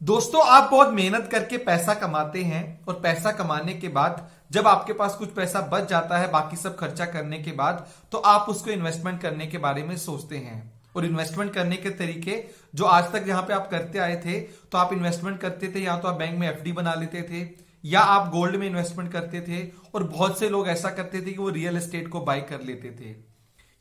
दोस्तों, आप बहुत मेहनत करके पैसा कमाते हैं और पैसा कमाने के बाद जब आपके पास कुछ पैसा बच जाता है बाकी सब खर्चा करने के बाद, तो आप उसको इन्वेस्टमेंट करने के बारे में सोचते हैं। और इन्वेस्टमेंट करने के तरीके जो आज तक जहां पे आप करते आए थे, तो आप इन्वेस्टमेंट करते थे या तो आप बैंक में एफडी बना लेते थे या आप गोल्ड में इन्वेस्टमेंट करते थे, और बहुत से लोग ऐसा करते थे कि वो रियल एस्टेट को बाय कर लेते थे।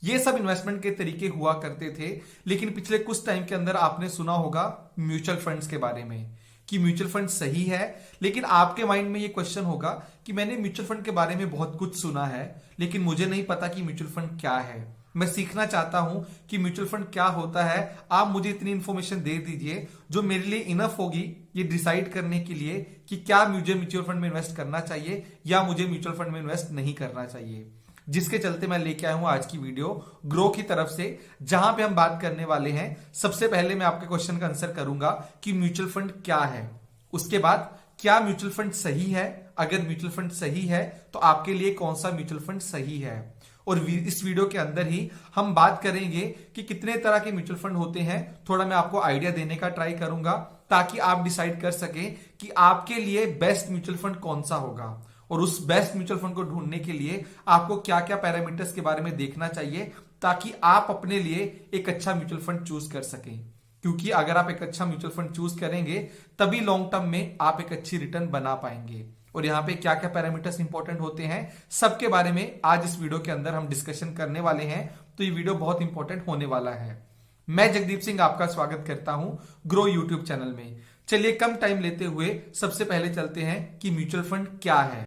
ये सब इन्वेस्टमेंट के तरीके हुआ करते थे। लेकिन पिछले कुछ टाइम के अंदर आपने सुना होगा म्यूचुअल फंड्स के बारे में कि म्यूचुअल फंड सही है। लेकिन आपके माइंड में ये क्वेश्चन होगा कि मैंने म्यूचुअल फंड के बारे में बहुत कुछ सुना है, लेकिन मुझे नहीं पता कि म्यूचुअल फंड क्या है। मैं सीखना चाहता हूं कि म्यूचुअल फंड क्या होता है। आप मुझे इतनी इंफॉर्मेशन दे दीजिए जो मेरे लिए इनफ होगी ये डिसाइड करने के लिए कि क्या मुझे म्यूचुअल फंड में इन्वेस्ट करना चाहिए या मुझे म्यूचुअल फंड में इन्वेस्ट नहीं करना चाहिए। जिसके चलते मैं लेके आया हूं आज की वीडियो ग्रो की तरफ से, जहां पे हम बात करने वाले हैं। सबसे पहले मैं आपके क्वेश्चन का आंसर करूंगा कि म्यूचुअल फंड क्या है। उसके बाद क्या म्यूचुअल फंड सही है, अगर म्यूचुअल फंड सही है तो आपके लिए कौन सा म्यूचुअल फंड सही है। और इस वीडियो के अंदर ही हम बात करेंगे कि कितने तरह के म्यूचुअल फंड होते हैं। थोड़ा मैं आपको आइडिया देने का ट्राई करूंगा ताकि आप डिसाइड कर सकें कि आपके लिए बेस्ट म्यूचुअल फंड कौन सा होगा। और उस बेस्ट म्यूचुअल फंड को ढूंढने के लिए आपको क्या क्या पैरामीटर्स के बारे में देखना चाहिए ताकि आप अपने लिए एक अच्छा म्यूचुअल फंड चूज कर सकें। क्योंकि अगर आप एक अच्छा म्यूचुअल फंड चूज करेंगे तभी लॉन्ग टर्म में आप एक अच्छी रिटर्न बना पाएंगे। और यहाँ पे क्या क्या पैरामीटर्स इंपॉर्टेंट होते हैं सबके बारे में आज इस वीडियो के अंदर हम डिस्कशन करने वाले हैं। तो ये वीडियो बहुत इंपॉर्टेंट होने वाला है। मैं जगदीप सिंह आपका स्वागत करता हूं ग्रो यूट्यूब चैनल में। चलिए कम टाइम लेते हुए सबसे पहले चलते हैं कि म्यूचुअल फंड क्या है।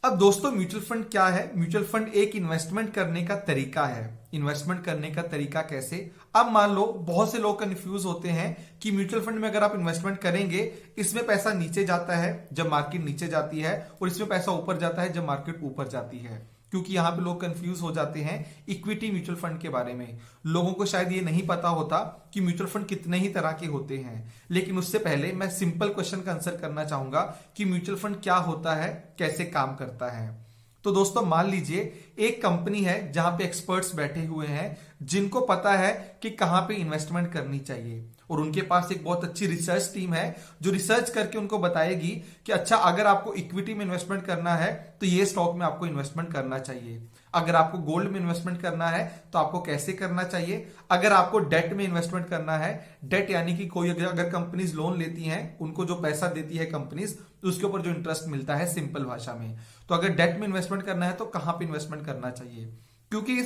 अब दोस्तों, म्यूचुअल फंड क्या है? म्यूचुअल फंड एक इन्वेस्टमेंट करने का तरीका है। इन्वेस्टमेंट करने का तरीका कैसे? अब मान लो बहुत से लोग कंफ्यूज होते हैं कि म्यूचुअल फंड में अगर आप इन्वेस्टमेंट करेंगे, इसमें पैसा नीचे जाता है जब मार्केट नीचे जाती है और इसमें पैसा ऊपर जाता है जब मार्केट ऊपर जाती है। क्योंकि यहां पे लोग कंफ्यूज हो जाते हैं इक्विटी म्यूचुअल फंड के बारे में। लोगों को शायद ये नहीं पता होता कि म्यूचुअल फंड कितने ही तरह के होते हैं। लेकिन उससे पहले मैं सिंपल क्वेश्चन का आंसर करना चाहूंगा कि म्यूचुअल फंड क्या होता है, कैसे काम करता है। तो दोस्तों, मान लीजिए एक कंपनी है जहां पे एक्सपर्ट्स बैठे हुए हैं जिनको पता है कि कहां पे इन्वेस्टमेंट करनी चाहिए। और उनके पास एक बहुत अच्छी रिसर्च टीम है जो रिसर्च करके उनको बताएगी कि अच्छा, अगर आपको इक्विटी में इन्वेस्टमेंट करना है तो ये स्टॉक में आपको इन्वेस्टमेंट करना चाहिए। अगर आपको गोल्ड में इन्वेस्टमेंट करना है तो आपको कैसे करना चाहिए। अगर आपको डेट में इन्वेस्टमेंट करना है, डेट यानी कि कोई अगर कंपनीज लोन लेती हैं, उनको जो पैसा देती है कंपनीज, तो उसके ऊपर जो इंटरेस्ट मिलता है सिंपल भाषा में। तो अगर डेट में इन्वेस्टमेंट करना है तो कहां पे इन्वेस्टमेंट करना चाहिए। क्योंकि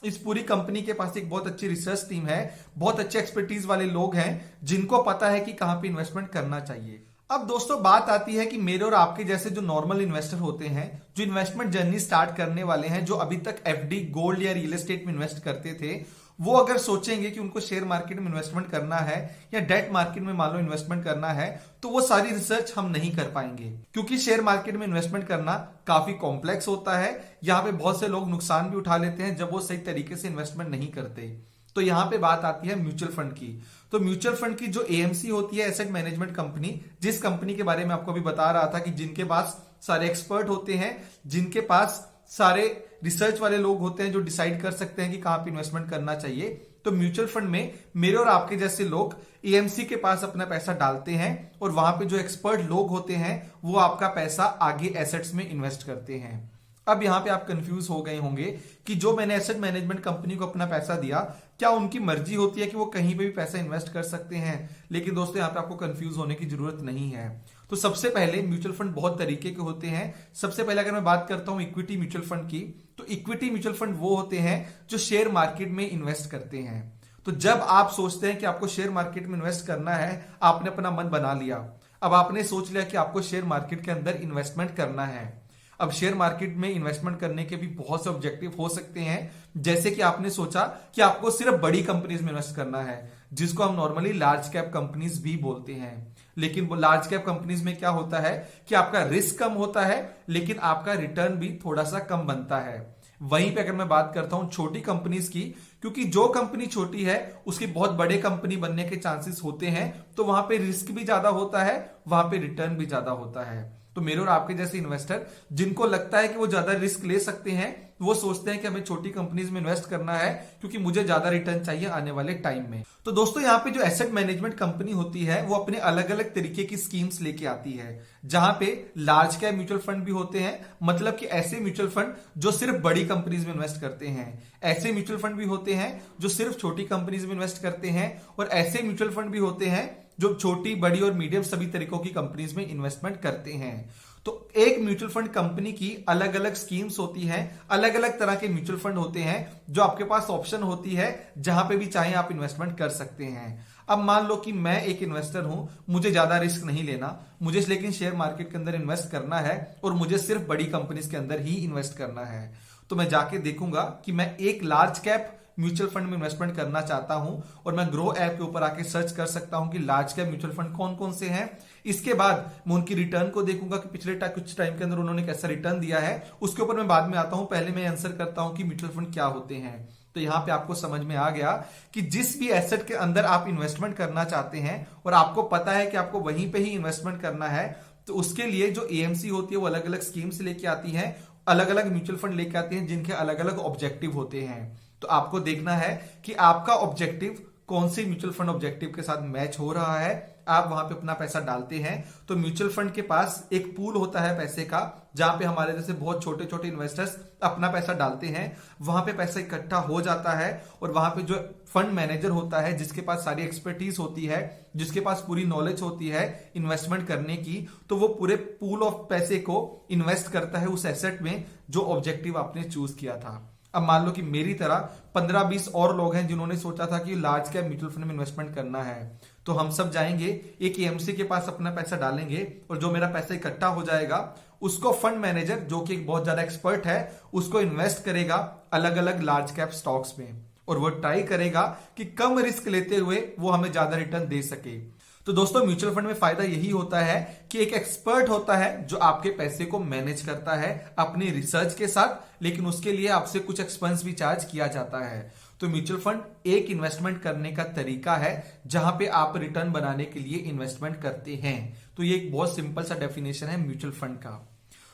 इस पूरी कंपनी के पास एक बहुत अच्छी रिसर्च टीम है, बहुत अच्छे एक्सपर्टीज वाले लोग हैं जिनको पता है कि कहां पे इन्वेस्टमेंट करना चाहिए। अब दोस्तों, बात आती है कि मेरे और आपके जैसे जो नॉर्मल इन्वेस्टर होते हैं, जो इन्वेस्टमेंट जर्नी स्टार्ट करने वाले हैं, जो अभी तक एफडी, गोल्ड या रियल एस्टेट में इन्वेस्ट करते थे, वो अगर सोचेंगे कि उनको शेयर मार्केट में इन्वेस्टमेंट करना है या डेट मार्केट में मान लो इन्वेस्टमेंट करना है, तो वो सारी रिसर्च हम नहीं कर पाएंगे। क्योंकि शेयर मार्केट में इन्वेस्टमेंट करना काफी कॉम्प्लेक्स होता है। यहाँ पे बहुत से लोग नुकसान भी उठा लेते हैं जब वो सही तरीके से इन्वेस्टमेंट नहीं करते। तो यहां पे बात आती है म्यूचुअल फंड की। तो म्यूचुअल फंड की जो एएमसी होती है, एसेट मैनेजमेंट कंपनी, जिस कंपनी के बारे में आपको अभी बता रहा था कि जिनके पास सारे एक्सपर्ट होते हैं, जिनके पास सारे रिसर्च वाले लोग होते हैं जो डिसाइड कर सकते हैं कि कहां पे इन्वेस्टमेंट करना चाहिए। तो म्यूचुअल फंड में मेरे और आपके जैसे लोग एएमसी के पास अपना पैसा डालते हैं और वहां पे जो एक्सपर्ट लोग होते हैं वो आपका पैसा आगे एसेट्स में इन्वेस्ट करते हैं। अब यहां पे आप कंफ्यूज हो गए होंगे कि जो मैंने एसेट मैनेजमेंट कंपनी को अपना पैसा दिया, क्या उनकी मर्जी होती है कि वो कहीं पे भी पैसा इन्वेस्ट कर सकते हैं। लेकिन दोस्तों, यहां पे आपको कंफ्यूज होने की जरूरत नहीं है। तो सबसे पहले म्यूचुअल फंड बहुत तरीके के होते हैं। सबसे पहले अगर मैं बात करता हूं इक्विटी म्यूचुअल फंड की, तो इक्विटी म्यूचुअल फंड वो होते हैं जो शेयर मार्केट में इन्वेस्ट करते हैं। तो जब आप सोचते हैं कि आपको शेयर मार्केट में इन्वेस्ट करना है, आपने अपना मन बना लिया, अब आपने सोच लिया कि आपको शेयर मार्केट के अंदर इन्वेस्टमेंट करना है। अब शेयर मार्केट में इन्वेस्टमेंट करने के भी बहुत से ऑब्जेक्टिव हो सकते हैं। जैसे कि आपने सोचा कि आपको सिर्फ बड़ी कंपनीज में इन्वेस्ट करना है, जिसको हम नॉर्मली लार्ज कैप कंपनीज भी बोलते हैं। लेकिन वो लार्ज कैप कंपनीज में क्या होता है कि आपका रिस्क कम होता है, लेकिन आपका रिटर्न भी थोड़ा सा कम बनता है। वहीं पे अगर मैं बात करता हूं छोटी कंपनीज की, क्योंकि जो कंपनी छोटी है उसकी बहुत बड़े कंपनी बनने के चांसेस होते हैं, तो वहां पे रिस्क भी ज्यादा होता है, वहां पे रिटर्न भी ज्यादा होता है। तो मेरे और आपके जैसे इन्वेस्टर जिनको लगता है कि वो ज्यादा रिस्क ले सकते हैं, वो सोचते हैं कि हमें छोटी कंपनीज में इन्वेस्ट करना है क्योंकि मुझे ज्यादा रिटर्न चाहिए आने वाले टाइम में। तो दोस्तों यहाँ पे जो एसेट मैनेजमेंट कंपनी होती है वो अपने अलग अलग तरीके की स्कीम्स लेके आती है, जहां पे लार्ज कैप म्यूचुअल फंड भी होते हैं, मतलब कि ऐसे म्यूचुअल फंड जो सिर्फ बड़ी कंपनीज में इन्वेस्ट करते हैं, ऐसे म्यूचुअल फंड भी होते हैं जो सिर्फ छोटी कंपनीज में इन्वेस्ट करते हैं, और ऐसे म्यूचुअल फंड भी होते हैं जो छोटी, बड़ी और मीडियम सभी तरीकों की कंपनीज में इन्वेस्टमेंट करते हैं। तो एक म्यूचुअल फंड कंपनी की अलग अलग स्कीम्स होती हैं, अलग अलग तरह के म्यूचुअल फंड होते हैं जो आपके पास ऑप्शन होती है जहां पे भी चाहे आप इन्वेस्टमेंट कर सकते हैं। अब मान लो कि मैं एक इन्वेस्टर हूं, मुझे ज्यादा रिस्क नहीं लेना, मुझे लेकिन शेयर मार्केट के अंदर इन्वेस्ट करना है और मुझे सिर्फ बड़ी कंपनीज के अंदर ही इन्वेस्ट करना है। तो मैं जाके देखूंगा कि मैं एक लार्ज कैप म्यूचुअल फंड में इन्वेस्टमेंट करना चाहता हूं, और मैं ग्रो ऐप के ऊपर आके सर्च कर सकता हूं कि लार्ज कैप म्यूचुअल फंड कौन कौन से हैं। इसके बाद मैं उनकी रिटर्न को देखूंगा कि पिछले कुछ टाइम के अंदर उन्होंने कैसा रिटर्न दिया है, उसके ऊपर मैं बाद में आता हूं। पहले मैं आंसर करता हूं कि म्यूचुअल फंड क्या होते हैं। तो यहां पे आपको समझ में आ गया कि जिस भी एसेट के अंदर आप इन्वेस्टमेंट करना चाहते हैं और आपको पता है कि आपको वहीं पे ही इन्वेस्टमेंट करना है, तो उसके लिए जो एएमसी होती है वो अलग अलग स्कीम्स लेके आती है, अलग अलग म्यूचुअल फंड लेके आती हैं जिनके अलग अलग ऑब्जेक्टिव होते हैं। तो आपको देखना है कि आपका ऑब्जेक्टिव कौन से म्यूचुअल फंड ऑब्जेक्टिव के साथ मैच हो रहा है, आप वहां पे अपना पैसा डालते हैं। तो म्यूचुअल फंड के पास एक पूल होता है पैसे का, जहां पे हमारे जैसे बहुत छोटे छोटे इन्वेस्टर्स अपना पैसा डालते हैं, वहां पे पैसा इकट्ठा हो जाता है, और वहां पे जो फंड मैनेजर होता है जिसके पास सारी एक्सपर्टीज होती है, जिसके पास पूरी नॉलेज होती है इन्वेस्टमेंट करने की, तो वो पूरे पूल ऑफ पैसे को इन्वेस्ट करता है उस एसेट में जो ऑब्जेक्टिव आपने चूज किया था। अब मान लो कि मेरी तरह 15-20 और लोग हैं जिन्होंने सोचा था कि लार्ज कैप म्यूचुअल फंड में इन्वेस्टमेंट करना है, तो हम सब जाएंगे एक एएमसी के पास अपना पैसा डालेंगे, और जो मेरा पैसा इकट्ठा हो जाएगा उसको फंड मैनेजर, जो कि एक बहुत ज्यादा एक्सपर्ट है, उसको इन्वेस्ट करेगा अलग अलग लार्ज कैप स्टॉक्स में, और वो ट्राई करेगा कि कम रिस्क लेते हुए वो हमें ज्यादा रिटर्न दे सके। तो दोस्तों म्यूचुअल फंड में फायदा यही होता है कि एक एक्सपर्ट होता है जो आपके पैसे को मैनेज करता है अपनी रिसर्च के साथ, लेकिन उसके लिए आपसे कुछ एक्सपेंस भी चार्ज किया जाता है। तो म्यूचुअल फंड एक इन्वेस्टमेंट करने का तरीका है जहां पे आप रिटर्न बनाने के लिए इन्वेस्टमेंट करते हैं। तो ये एक बहुत सिंपल सा डेफिनेशन है म्यूचुअल फंड का।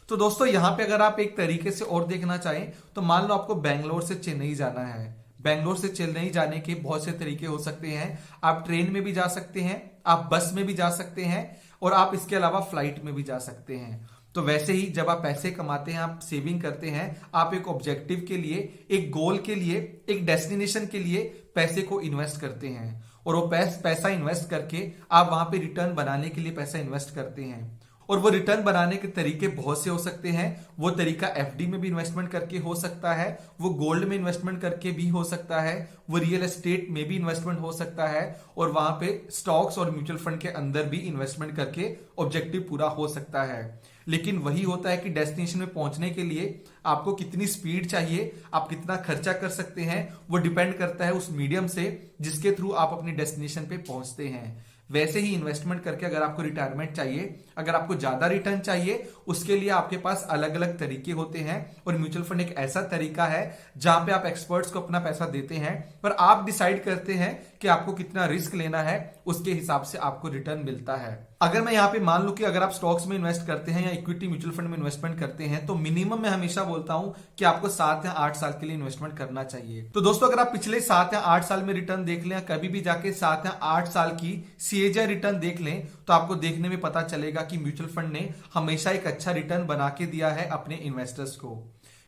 तो दोस्तों यहां पे अगर आप एक तरीके से और देखना चाहें तो मान लो आपको बैंगलोर से चेन्नई जाना है। बैंगलोर से चेन्नई जाने के बहुत से तरीके हो सकते हैं, आप ट्रेन में भी जा सकते हैं, आप बस में भी जा सकते हैं, और आप इसके अलावा फ्लाइट में भी जा सकते हैं। तो वैसे ही जब आप पैसे कमाते हैं, आप सेविंग करते हैं, आप एक ऑब्जेक्टिव के लिए, एक गोल के लिए, एक डेस्टिनेशन के लिए पैसे को इन्वेस्ट करते हैं, और वो पैसा इन्वेस्ट करके आप वहां पे रिटर्न बनाने के लिए पैसा इन्वेस्ट करते हैं। और वो रिटर्न बनाने के तरीके बहुत से हो सकते हैं। वो तरीका एफडी में भी इन्वेस्टमेंट करके हो सकता है, वो गोल्ड में इन्वेस्टमेंट करके भी हो सकता है, वो रियल एस्टेट में भी इन्वेस्टमेंट हो सकता है, और वहां पे स्टॉक्स और म्यूचुअल फंड के अंदर भी इन्वेस्टमेंट करके ऑब्जेक्टिव पूरा हो सकता है। लेकिन वही होता है कि डेस्टिनेशन में पहुंचने के लिए आपको कितनी स्पीड चाहिए, आप कितना खर्चा कर सकते हैं, वो डिपेंड करता है उस मीडियम से जिसके थ्रू आप अपनी डेस्टिनेशन पे पहुंचते हैं। वैसे ही इन्वेस्टमेंट करके अगर आपको रिटायरमेंट चाहिए, अगर आपको ज्यादा रिटर्न चाहिए, उसके लिए आपके पास अलग अलग तरीके होते हैं, और म्यूचुअल फंड एक ऐसा तरीका है जहां पे आप एक्सपर्ट्स को अपना पैसा देते हैं, पर आप डिसाइड करते हैं कि आपको कितना रिस्क लेना है, उसके हिसाब से आपको रिटर्न मिलता है। अगर मैं यहां पे मान लूं कि अगर आप स्टॉक्स में इन्वेस्ट करते हैं या इक्विटी म्यूचुअल फंड में इन्वेस्टमेंट करते हैं, तो मिनिमम मैं हमेशा बोलता हूं कि आपको 7 या 8 साल के लिए इन्वेस्टमेंट करना चाहिए। तो दोस्तों अगर आप पिछले 7 या 8 साल में रिटर्न देख लें, कभी भी जाके 7 या 8 साल की सीएजी रिटर्न देख लें, तो आपको देखने में पता चलेगा कि म्यूचुअल फंड ने हमेशा एक अच्छा रिटर्न बना के दिया है अपने इन्वेस्टर्स को।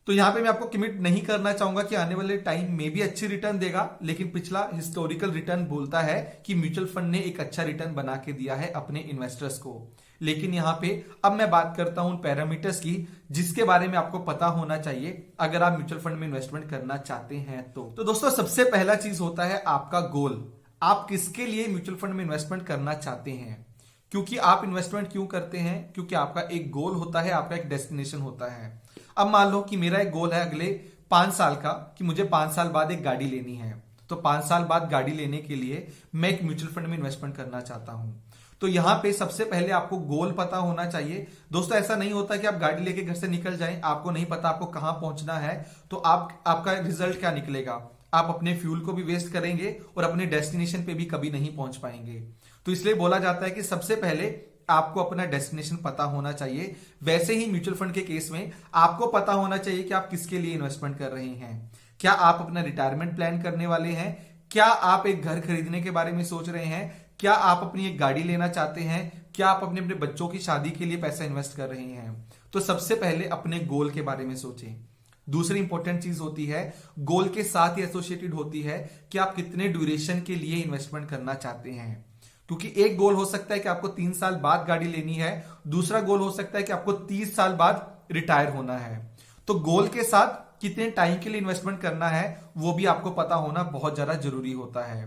तो यहां पे मैं आपको कमिट नहीं करना चाहूंगा कि आने वाले टाइम में भी अच्छी रिटर्न देगा, लेकिन पिछला हिस्टोरिकल रिटर्न बोलता है कि म्यूचुअल फंड ने एक अच्छा रिटर्न बना के दिया है अपने इन्वेस्टर्स को। लेकिन यहां पे अब मैं बात करता हूं पैरामीटर्स की जिसके बारे में आपको पता होना चाहिए अगर आप म्यूचुअल फंड में इन्वेस्टमेंट करना चाहते हैं। तो दोस्तों सबसे पहला चीज होता है आपका गोल। आप किसके लिए म्यूचुअल फंड में इन्वेस्टमेंट करना चाहते हैं? क्योंकि आप इन्वेस्टमेंट क्यों करते हैं? क्योंकि आपका एक गोल होता है, आपका एक डेस्टिनेशन होता है। अब मान लो कि मेरा एक गोल है अगले 5 साल का कि मुझे 5 साल बाद एक गाड़ी लेनी है। तो 5 साल बाद गाड़ी लेने के लिए मैं एक म्यूचुअल फंड में इन्वेस्टमेंट करना चाहता हूं। तो यहां पे सबसे पहले आपको गोल पता होना चाहिए। दोस्तों ऐसा नहीं होता कि आप गाड़ी लेके घर से निकल जाएं, आपको नहीं पता आपको कहां पहुंचना है, तो आपका रिजल्ट क्या निकलेगा? आप अपने फ्यूल को भी वेस्ट करेंगे और अपने डेस्टिनेशन पे भी कभी नहीं पहुंच पाएंगे। तो इसलिए बोला जाता है कि सबसे पहले आपको अपना डेस्टिनेशन पता होना चाहिए, वैसे ही म्यूचुअल फंड के केस में आपको पता होना चाहिए कि आप किसके लिए इन्वेस्टमेंट कर रहे हैं। क्या आप अपना रिटायरमेंट प्लान करने वाले हैं? क्या आप एक घर खरीदने के बारे में सोच रहे हैं? क्या आप अपनी एक गाड़ी लेना चाहते हैं? क्या आप अपने अपने बच्चों की शादी के लिए पैसा इन्वेस्ट कर रहे हैं? तो सबसे पहले अपने गोल के बारे में सोचें। दूसरी इंपॉर्टेंट चीज होती है, गोल के साथ ही एसोसिएटेड होती है कि आप कितने ड्यूरेशन के लिए इन्वेस्टमेंट करना चाहते हैं। क्योंकि एक गोल हो सकता है कि आपको 3 साल बाद गाड़ी लेनी है, दूसरा गोल हो सकता है कि आपको 30 साल बाद रिटायर होना है। तो गोल के साथ कितने टाइम के लिए इन्वेस्टमेंट करना है वो भी आपको पता होना बहुत ज्यादा जरूरी होता है।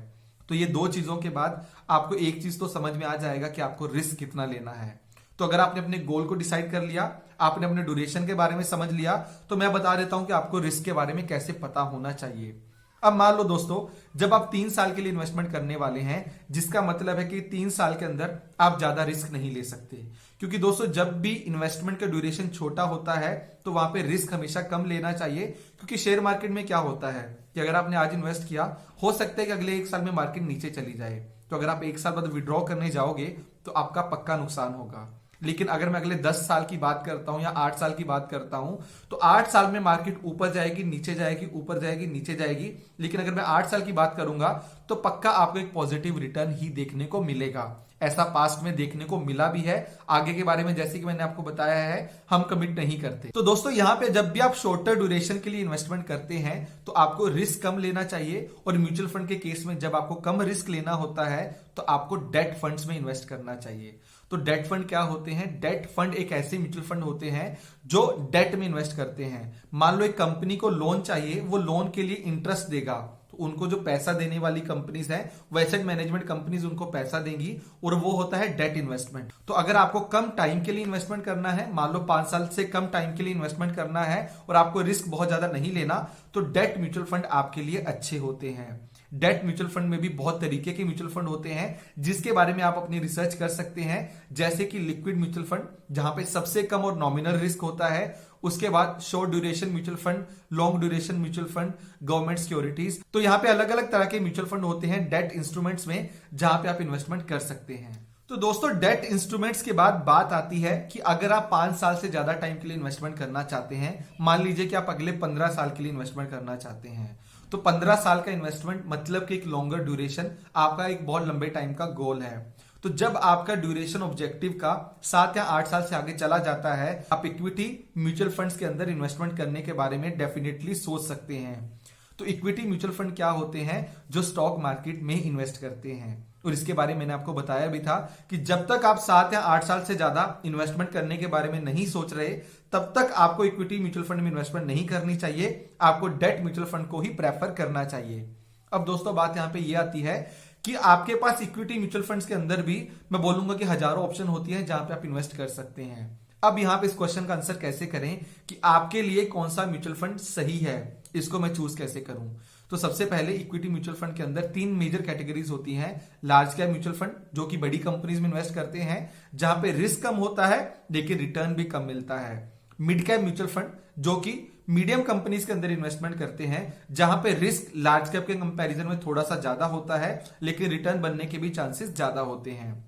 तो ये दो चीजों के बाद आपको एक चीज तो समझ में आ जाएगा कि आपको रिस्क कितना लेना है। तो अगर आपने अपने गोल को डिसाइड कर लिया, आपने अपने ड्यूरेशन के बारे में समझ लिया, तो मैं बता देता हूं कि आपको रिस्क के बारे में कैसे पता होना चाहिए। अब मान लो दोस्तों, जब आप 3 साल के लिए इन्वेस्टमेंट करने वाले हैं, जिसका मतलब है कि 3 साल के अंदर आप ज्यादा रिस्क नहीं ले सकते। क्योंकि दोस्तों जब भी इन्वेस्टमेंट का ड्यूरेशन छोटा होता है तो वहां पे रिस्क हमेशा कम लेना चाहिए। क्योंकि शेयर मार्केट में क्या होता है कि अगर आपने आज इन्वेस्ट किया, हो सकता है कि अगले 1 साल में मार्केट नीचे चली जाए, तो अगर आप 1 साल बाद विड्रॉ करने जाओगे तो आपका पक्का नुकसान होगा। लेकिन अगर मैं अगले 10 साल की बात करता हूं या 8 साल की बात करता हूं, तो 8 साल में मार्केट ऊपर जाएगी, नीचे जाएगी, ऊपर जाएगी, नीचे जाएगी। लेकिन अगर मैं 8 साल की बात करूंगा तो पक्का आपको एक पॉजिटिव रिटर्न ही देखने को मिलेगा। ऐसा पास्ट में देखने को मिला भी है। आगे के बारे में जैसे कि मैंने आपको बताया है, हम कमिट नहीं करते। तो दोस्तों यहां पे जब भी आप शॉर्टर ड्यूरेशन के लिए इन्वेस्टमेंट करते हैं तो आपको रिस्क कम लेना चाहिए। और म्यूचुअल फंड के केस में जब आपको कम रिस्क लेना होता है तो आपको डेट फंड्स में इन्वेस्ट करना चाहिए। तो डेट फंड क्या होते हैं? डेट फंड एक ऐसे म्यूचुअल फंड होते हैं जो डेट में इन्वेस्ट करते हैं। मान लो एक कंपनी को लोन चाहिए, वो लोन के लिए इंटरेस्ट देगा, तो उनको जो पैसा देने वाली कंपनीज हैं वो एसेट मैनेजमेंट कंपनीज उनको पैसा देंगी, और वो होता है डेट इन्वेस्टमेंट। तो अगर आपको कम टाइम के लिए इन्वेस्टमेंट करना है, मान लो 5 साल से कम टाइम के लिए इन्वेस्टमेंट करना है और आपको रिस्क बहुत ज्यादा नहीं लेना, तो डेट म्यूचुअल फंड आपके लिए अच्छे होते हैं। डेट म्यूचुअल फंड में भी बहुत तरीके के म्यूचुअल फंड होते हैं जिसके बारे में आप अपनी रिसर्च कर सकते हैं। जैसे कि लिक्विड म्यूचुअल फंड, जहां पे सबसे कम और नॉमिनल रिस्क होता है। उसके बाद short duration mutual fund, long duration mutual fund, government securities. तो यहां पे अलग अलग तरह के म्यूचुअल फंड होते हैं डेट इंस्ट्रूमेंट्स में, जहां पे आप इन्वेस्टमेंट कर सकते हैं। तो दोस्तों डेट इंस्ट्रूमेंट्स के बाद बात आती है कि अगर आप 5 साल से ज्यादा टाइम के लिए इन्वेस्टमेंट करना चाहते हैं, मान लीजिए कि आप अगले 15 साल के लिए इन्वेस्टमेंट करना चाहते हैं, तो 15 साल का इन्वेस्टमेंट मतलब कि एक लॉन्गर ड्यूरेशन, आपका एक बहुत लंबे टाइम का गोल है। तो जब आपका ड्यूरेशन ऑब्जेक्टिव का 7 या 8 साल से आगे चला जाता है, आप इक्विटी म्यूचुअल फंड्स के अंदर इन्वेस्टमेंट करने के बारे में डेफिनेटली सोच सकते हैं। तो इक्विटी म्यूचुअल फंड क्या होते हैं? जो स्टॉक मार्केट में इन्वेस्ट करते हैं। और इसके बारे में मैंने आपको बताया भी था कि जब तक आप 7 या 8 साल से ज्यादा इन्वेस्टमेंट करने के बारे में नहीं सोच रहे, तब तक आपको इक्विटी म्यूचुअल फंड में इन्वेस्टमेंट नहीं करनी चाहिए। आपको डेट म्यूचुअल फंड को ही प्रेफर करना चाहिए। अब दोस्तों बात यहां पे ये आती है कि आपके पास इक्विटी म्यूचुअल फंड्स के अंदर भी मैं बोलूंगा कि हजारों ऑप्शन होती है जहां पे आप इन्वेस्ट कर सकते हैं। अब यहां पे इस क्वेश्चन का आंसर कैसे करें कि आपके लिए कौन सा म्यूचुअल फंड सही है, इसको मैं चूज कैसे करूं? तो सबसे पहले इक्विटी म्यूचुअल फंड के अंदर 3 मेजर कैटेगरीज होती हैं। लार्ज कैप म्यूचुअल फंड, जो कि बड़ी कंपनीज में इन्वेस्ट करते हैं, जहां पे रिस्क कम होता है लेकिन रिटर्न भी कम मिलता है। मिड कैप म्यूचुअल फंड, जो कि मीडियम कंपनीज के अंदर इन्वेस्टमेंट करते हैं, जहां पे रिस्क लार्ज कैप के कंपैरिजन में थोड़ा सा ज्यादा होता है लेकिन रिटर्न बनने के भी चांसेस ज्यादा होते हैं।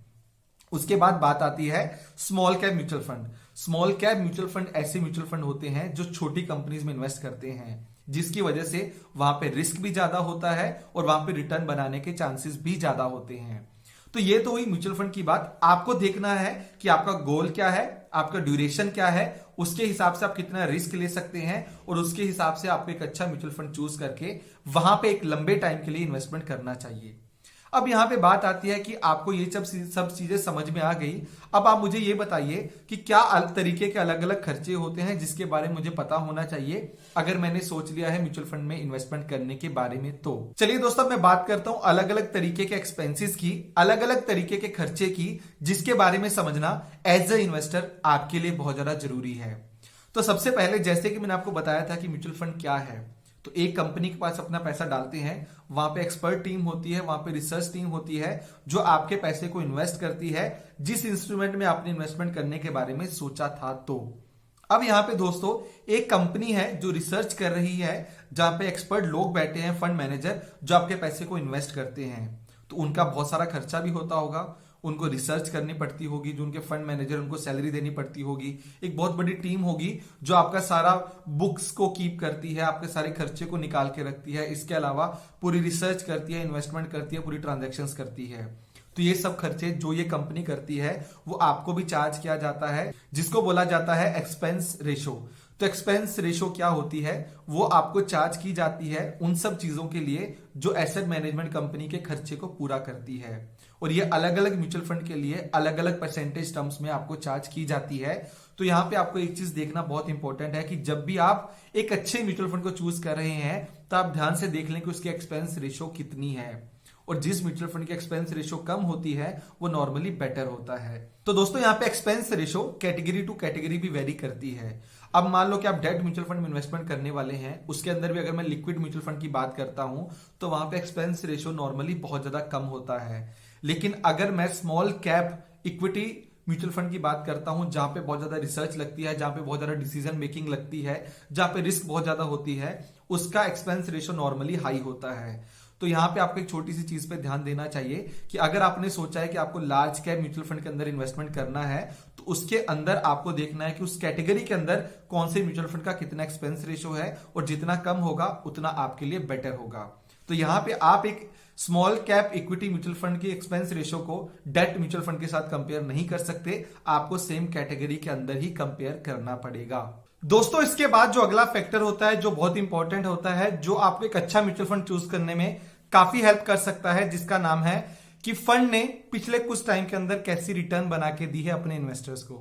उसके बाद बात आती है small cap mutual fund. Small cap mutual fund ऐसे म्यूचुअल फंड होते हैं जो छोटी कंपनीज में इन्वेस्ट करते हैं, जिसकी वजह से वहां पे रिस्क भी ज्यादा होता है और वहां पे रिटर्न बनाने के चांसेस भी ज्यादा होते हैं। तो ये तो हुई म्यूचुअल फंड की बात। आपको देखना है कि आपका गोल क्या है, आपका ड्यूरेशन क्या है, उसके हिसाब से आप कितना रिस्क ले सकते हैं और उसके हिसाब से आपको एक अच्छा म्यूचुअल फंड चूज करके वहां पे एक लंबे टाइम के लिए इन्वेस्टमेंट करना चाहिए। अब यहां पे बात आती है कि आपको ये सब चीजें समझ में आ गई। अब आप मुझे ये बताइए कि क्या तरीके के अलग अलग खर्चे होते हैं जिसके बारे में मुझे पता होना चाहिए अगर मैंने सोच लिया है म्यूचुअल फंड में इन्वेस्टमेंट करने के बारे में। तो चलिए दोस्तों, मैं बात करता हूं अलग अलग तरीके के एक्सपेंसेस की, अलग अलग तरीके के खर्चे की, जिसके बारे में समझना एज अ इन्वेस्टर आपके लिए बहुत ज्यादा जरूरी है। तो सबसे पहले, जैसे कि मैंने आपको बताया था कि म्यूचुअल फंड क्या है, तो एक कंपनी के पास अपना पैसा डालते हैं, वहां पे एक्सपर्ट टीम होती है, वहां पे रिसर्च टीम होती है जो आपके पैसे को इन्वेस्ट करती है जिस इंस्ट्रूमेंट में आपने इन्वेस्टमेंट करने के बारे में सोचा था। तो अब यहां पे दोस्तों एक कंपनी है जो रिसर्च कर रही है, जहां पे एक्सपर्ट लोग बैठे हैं, फंड मैनेजर, जो आपके पैसे को इन्वेस्ट करते हैं। तो उनका बहुत सारा खर्चा भी होता होगा, उनको रिसर्च करनी पड़ती होगी, जो उनके फंड मैनेजर उनको सैलरी देनी पड़ती होगी, एक बहुत बड़ी टीम होगी जो आपका सारा बुक्स को कीप करती है, आपके सारे खर्चे को निकाल के रखती है, इसके अलावा पूरी रिसर्च करती है, इन्वेस्टमेंट करती है, पूरी ट्रांजैक्शंस करती है। तो ये सब खर्चे जो ये कंपनी करती है वो आपको भी चार्ज किया जाता है, जिसको बोला जाता है एक्सपेंस रेशो। तो एक्सपेंस रेशो क्या होती है, वो आपको चार्ज की जाती है उन सब चीजों के लिए जो एसेट मैनेजमेंट कंपनी के खर्चे को पूरा करती है। और ये अलग अलग म्यूचुअल फंड के लिए अलग अलग परसेंटेज टर्म्स में आपको चार्ज की जाती है। तो यहां पे आपको एक चीज देखना बहुत इंपॉर्टेंट है कि जब भी आप एक अच्छे म्यूचुअल फंड को चूज कर रहे हैं तो आप ध्यान से देख लें कि उसकी एक्सपेंस रेशो कितनी है, और जिस म्यूचुअल फंड की एक्सपेंस रेशो कम होती है वो नॉर्मली बेटर होता है। तो दोस्तों यहाँ पे expense ratio category two category भी वेरी करती है। अब मान लो कि आप डेट म्यूचुअल फंड में इन्वेस्टमेंट करने वाले हैं, उसके अंदर भी अगर मैं लिक्विड म्यूचुअल फंड की बात करता हूं तो वहां पे एक्सपेंस रेशो नॉर्मली बहुत ज्यादा कम होता है। लेकिन अगर मैं small cap equity mutual fund की बात करता हूं, जहां पे बहुत ज्यादा रिसर्च लगती है, जहां पे बहुत ज्यादा डिसीजन मेकिंग लगती है, जहां पे रिस्क बहुत ज्यादा होती है, उसका एक्सपेंस रेशो नॉर्मली हाई होता है। तो यहां पे आपको एक छोटी सी चीज पे ध्यान देना चाहिए कि अगर आपने सोचा है कि आपको लार्ज कैप म्यूचुअल फंड के अंदर इन्वेस्टमेंट करना है तो उसके अंदर आपको देखना है कि उस कैटेगरी के अंदर कौन से म्यूचुअल फंड का कितना एक्सपेंस रेशो है, और जितना कम होगा उतना आपके लिए बेटर होगा। तो यहां पे आप एक small cap equity mutual fund की एक्सपेंस रेशो को डेट म्यूचुअल फंड के साथ कंपेयर नहीं कर सकते, आपको सेम कैटेगरी के अंदर ही कंपेयर करना पड़ेगा। दोस्तों इसके बाद जो अगला फैक्टर होता है जो बहुत इंपॉर्टेंट होता है, जो आपको एक अच्छा म्यूचुअल फंड चूज करने में काफी हेल्प कर सकता है, जिसका नाम है कि फंड ने पिछले कुछ टाइम के अंदर कैसी रिटर्न बना के दी है अपने इन्वेस्टर्स को।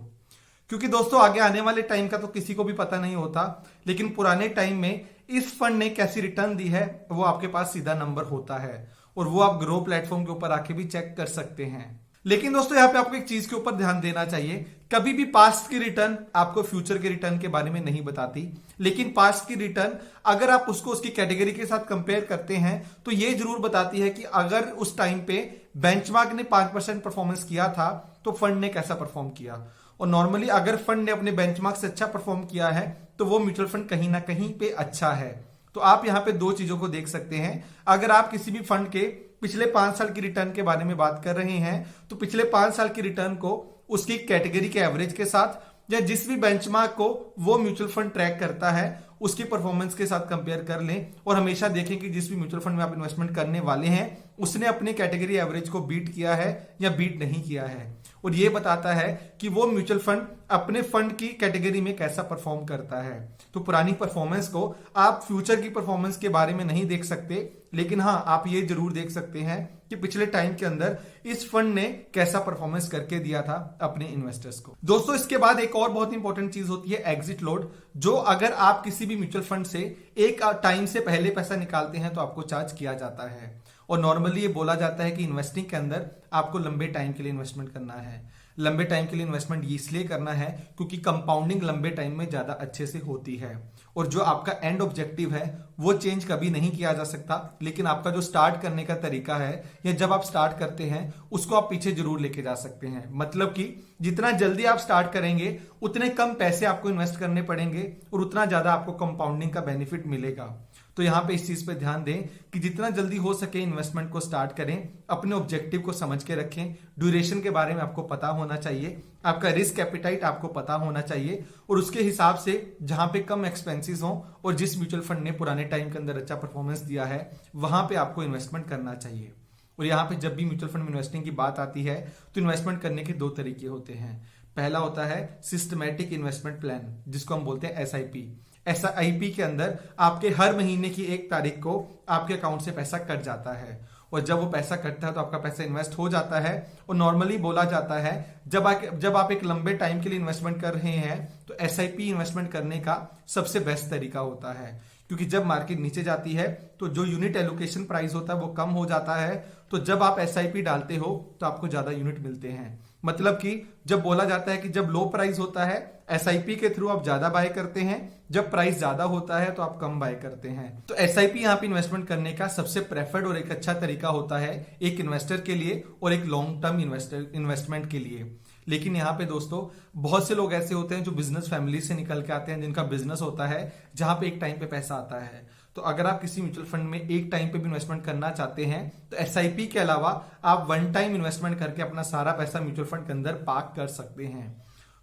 क्योंकि दोस्तों आगे आने वाले टाइम का तो किसी को भी पता नहीं होता, लेकिन पुराने टाइम में इस फंड ने कैसी रिटर्न दी है वो आपके पास सीधा नंबर होता है, और वो आप ग्रो प्लेटफॉर्म के ऊपर आके भी चेक कर सकते हैं। लेकिन दोस्तों यहाँ पे आपको एक चीज के ऊपर ध्यान देना चाहिए, कभी भी पास्ट की रिटर्न आपको फ्यूचर के रिटर्न के बारे में नहीं बताती, लेकिन पास्ट की रिटर्न अगर आप उसको उसकी कैटेगरी के साथ कंपेयर करते हैं तो ये जरूर बताती है कि अगर उस टाइम पे बेंचमार्क ने 5% परफॉर्मेंस किया था तो फंड ने कैसा परफॉर्म किया। और नॉर्मली अगर फंड ने अपने बेंचमार्क से अच्छा परफॉर्म किया है तो वो म्यूचुअल फंड कहीं ना कहीं पे अच्छा है। तो आप यहाँ पे दो चीजों को देख सकते हैं, अगर आप किसी भी फंड के पिछले 5 साल की रिटर्न के बारे में बात कर रहे हैं तो पिछले 5 साल की रिटर्न को उसकी कैटेगरी के एवरेज के साथ या जिस भी बेंचमार्क को वो म्यूचुअल फंड ट्रैक करता है उसकी परफॉर्मेंस के साथ कंपेयर कर लें, और हमेशा देखें कि जिस भी म्यूचुअल फंड में आप इन्वेस्टमेंट करने वाले हैं उसने अपने कैटेगरी एवरेज को बीट किया है या बीट नहीं किया है। और ये बताता है कि वो म्यूचुअल फंड अपने फंड की कैटेगरी में कैसा परफॉर्म करता है। तो पुरानी परफॉर्मेंस को आप फ्यूचर की परफॉर्मेंस के बारे में नहीं देख सकते, लेकिन हाँ आप ये जरूर देख सकते हैं कि पिछले टाइम के अंदर इस फंड ने कैसा परफॉर्मेंस करके दिया था अपने इन्वेस्टर्स को। दोस्तों इसके बाद एक और बहुत इंपॉर्टेंट चीज होती है एग्जिट लोड, जो अगर आप किसी भी म्यूचुअल फंड से एक टाइम से पहले पैसा निकालते हैं तो आपको चार्ज किया जाता है। और नॉर्मली ये बोला जाता है कि इन्वेस्टिंग के अंदर आपको लंबे टाइम के लिए इन्वेस्टमेंट करना है। लंबे टाइम के लिए इन्वेस्टमेंट इसलिए करना है क्योंकि कंपाउंडिंग लंबे टाइम में ज्यादा अच्छे से होती है, और जो आपका एंड ऑब्जेक्टिव है वो चेंज कभी नहीं किया जा सकता, लेकिन आपका जो स्टार्ट करने का तरीका है या जब आप स्टार्ट करते हैं उसको आप पीछे जरूर लेके जा सकते हैं। मतलब कि जितना जल्दी आप स्टार्ट करेंगे उतने कम पैसे आपको इन्वेस्ट करने पड़ेंगे और उतना ज्यादा आपको कंपाउंडिंग का बेनिफिट मिलेगा। तो यहां पे इस चीज पे ध्यान दें कि जितना जल्दी हो सके इन्वेस्टमेंट को स्टार्ट करें, अपने ऑब्जेक्टिव को समझ के रखें, ड्यूरेशन के बारे में आपको पता होना चाहिए, आपका रिस्क एपिटाइट आपको पता होना चाहिए, और उसके हिसाब से जहां पे कम एक्सपेंसेस हो और जिस म्यूचुअल फंड ने पुराने टाइम के अंदर अच्छा परफॉर्मेंस दिया है वहां पे आपको इन्वेस्टमेंट करना चाहिए। और यहाँ पे जब भी म्यूचुअल फंड में इन्वेस्टिंग की बात आती है तो इन्वेस्टमेंट करने के 2 तरीके होते हैं। पहला होता है सिस्टमैटिक इन्वेस्टमेंट प्लान, जिसको हम बोलते हैं SIP। SIP के अंदर आपके हर महीने की 1 तारीख को आपके अकाउंट से पैसा कट जाता है, और जब वो पैसा कटता है तो आपका पैसा इन्वेस्ट हो जाता है। और नॉर्मली बोला जाता है जब आप एक लंबे टाइम के लिए इन्वेस्टमेंट कर रहे हैं तो SIP इन्वेस्टमेंट करने का सबसे बेस्ट तरीका होता है, क्योंकि जब मार्केट नीचे जाती है तो जो यूनिट एलोकेशन प्राइस होता है वो कम हो जाता है, तो जब आप SIP डालते हो तो आपको ज्यादा यूनिट मिलते हैं। मतलब कि जब बोला जाता है कि जब लो प्राइस होता है SIP के थ्रू आप ज्यादा बाय करते हैं, जब प्राइस ज्यादा होता है तो आप कम बाय करते हैं। तो SIP यहाँ पे इन्वेस्टमेंट करने का सबसे प्रेफर्ड और एक अच्छा तरीका होता है एक इन्वेस्टर के लिए और एक लॉन्ग टर्म इन्वेस्टमेंट के लिए। लेकिन यहाँ पे दोस्तों बहुत से लोग ऐसे होते हैं जो बिजनेस फैमिली से निकल के आते हैं, जिनका बिजनेस होता है जहां पे एक टाइम पे पैसा आता है। तो अगर आप किसी म्यूचुअल फंड में एक टाइम पे भी इन्वेस्टमेंट करना चाहते हैं तो एसआईपी के अलावा आप वन टाइम इन्वेस्टमेंट करके अपना सारा पैसा म्यूचुअल फंड के अंदर पार्क कर सकते हैं।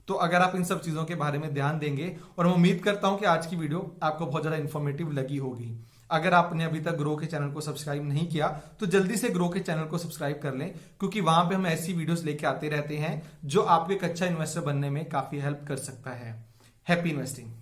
तो अगर आप इन सब चीजों के बारे में ध्यान देंगे, और मैं उम्मीद करता हूं कि आज की वीडियो आपको बहुत ज्यादा इंफॉर्मेटिव लगी होगी। अगर आपने अभी तक ग्रो के चैनल को सब्सक्राइब नहीं किया तो जल्दी से ग्रो के चैनल को सब्सक्राइब कर लें, क्योंकि वहां पे हम ऐसी वीडियोस लेके आते रहते हैं जो आपको एक अच्छा इन्वेस्टर बनने में काफी हेल्प कर सकता है। Happy investing.